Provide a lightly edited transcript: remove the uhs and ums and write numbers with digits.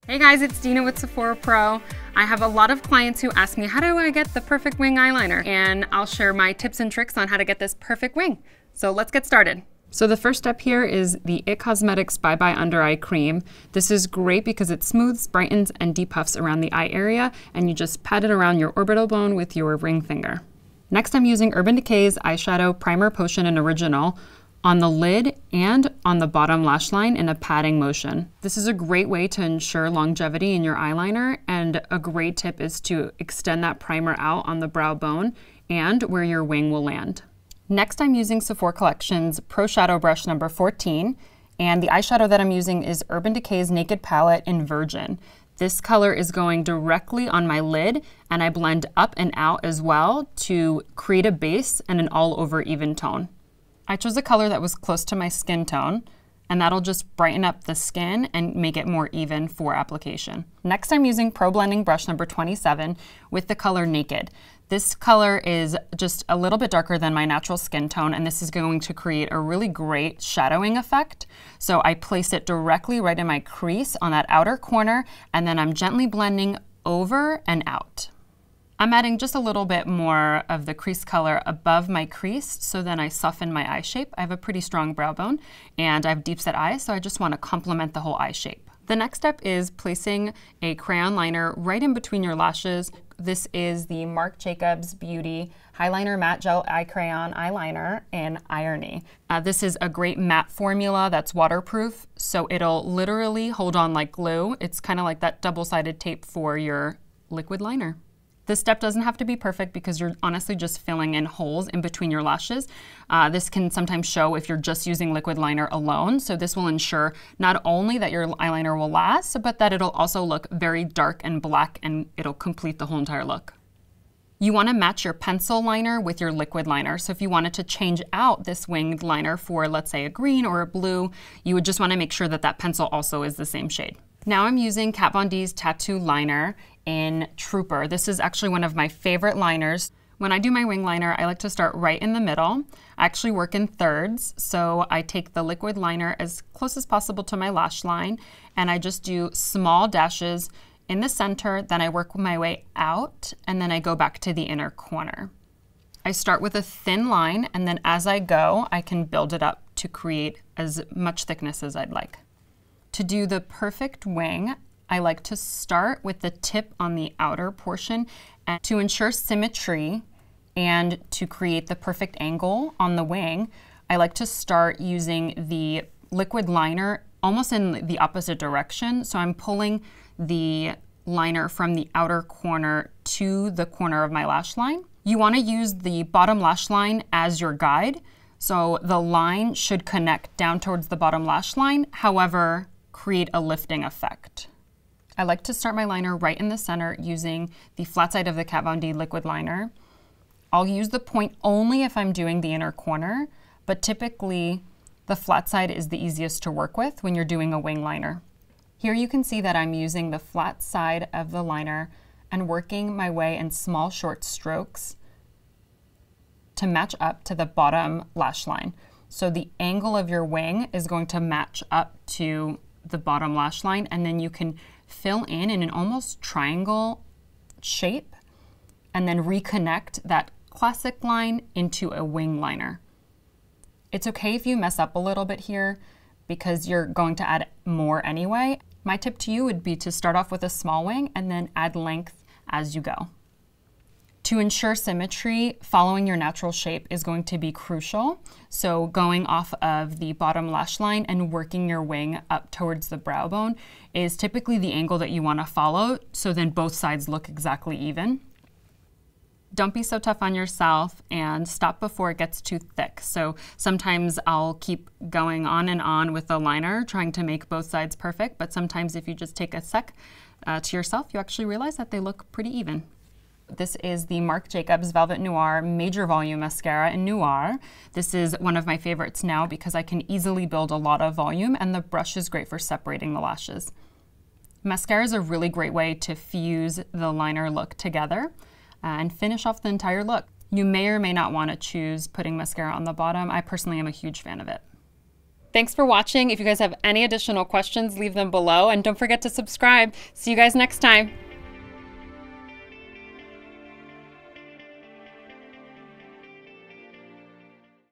Hey guys, it's Dina with Sephora Pro. I have a lot of clients who ask me, how do I get the perfect wing eyeliner? And I'll share my tips and tricks on how to get this perfect wing. So let's get started. So the first step here is the IT Cosmetics Bye Bye Under Eye Cream. This is great because it smooths, brightens, and depuffs around the eye area, and you just pat it around your orbital bone with your ring finger. Next, I'm using Urban Decay's Eyeshadow Primer Potion and Original on the lid and on the bottom lash line in a patting motion. This is a great way to ensure longevity in your eyeliner, and a great tip is to extend that primer out on the brow bone and where your wing will land. Next, I'm using Sephora Collection's Pro Shadow Brush number 14, and the eyeshadow that I'm using is Urban Decay's Naked Palette in Virgin. This color is going directly on my lid, and I blend up and out as well to create a base and an all-over even tone. I chose a color that was close to my skin tone, and that'll just brighten up the skin and make it more even for application. Next, I'm using Pro Blending Brush number 27 with the color Naked. This color is just a little bit darker than my natural skin tone, and this is going to create a really great shadowing effect. So I place it directly right in my crease on that outer corner, and then I'm gently blending over and out. I'm adding just a little bit more of the crease color above my crease, so then I soften my eye shape. I have a pretty strong brow bone and I have deep set eyes, so I just want to complement the whole eye shape. The next step is placing a crayon liner right in between your lashes. This is the Marc Jacobs Beauty Eyeliner Matte Gel Eye Crayon Eyeliner in Irony. This is a great matte formula that's waterproof, so it'll literally hold on like glue. It's kind of like that double-sided tape for your liquid liner. This step doesn't have to be perfect because you're honestly just filling in holes in between your lashes. This can sometimes show if you're just using liquid liner alone, so this will ensure not only that your eyeliner will last, but that it'll also look very dark and black, and it'll complete the whole entire look. You want to match your pencil liner with your liquid liner, so if you wanted to change out this winged liner for, let's say, a green or a blue, you would just want to make sure that that pencil also is the same shade. Now I'm using Kat Von D's Tattoo Liner in Trooper. This is actually one of my favorite liners. When I do my wing liner, I like to start right in the middle. I actually work in thirds, so I take the liquid liner as close as possible to my lash line, and I just do small dashes in the center, then I work my way out, and then I go back to the inner corner. I start with a thin line, and then as I go, I can build it up to create as much thickness as I'd like. To do the perfect wing, I like to start with the tip on the outer portion, and to ensure symmetry and to create the perfect angle on the wing, I like to start using the liquid liner almost in the opposite direction. So I'm pulling the liner from the outer corner to the corner of my lash line. You want to use the bottom lash line as your guide. So the line should connect down towards the bottom lash line, however, create a lifting effect. I like to start my liner right in the center using the flat side of the Kat Von D liquid liner. I'll use the point only if I'm doing the inner corner, but typically the flat side is the easiest to work with when you're doing a wing liner. Here you can see that I'm using the flat side of the liner and working my way in small short strokes to match up to the bottom lash line. So the angle of your wing is going to match up to the bottom lash line, and then you can fill in an almost triangle shape and then reconnect that classic line into a wing liner. It's okay if you mess up a little bit here because you're going to add more anyway. My tip to you would be to start off with a small wing and then add length as you go. To ensure symmetry, following your natural shape is going to be crucial. So going off of the bottom lash line and working your wing up towards the brow bone is typically the angle that you want to follow, so then both sides look exactly even. Don't be so tough on yourself and stop before it gets too thick. So sometimes I'll keep going on and on with the liner, trying to make both sides perfect, but sometimes if you just take a sec to yourself, you actually realize that they look pretty even. This is the Marc Jacobs Velvet Noir Major Volume Mascara in Noir. This is one of my favorites now because I can easily build a lot of volume, and the brush is great for separating the lashes. Mascara is a really great way to fuse the liner look together and finish off the entire look. You may or may not want to choose putting mascara on the bottom. I personally am a huge fan of it. Thanks for watching. If you guys have any additional questions, leave them below, and don't forget to subscribe. See you guys next time.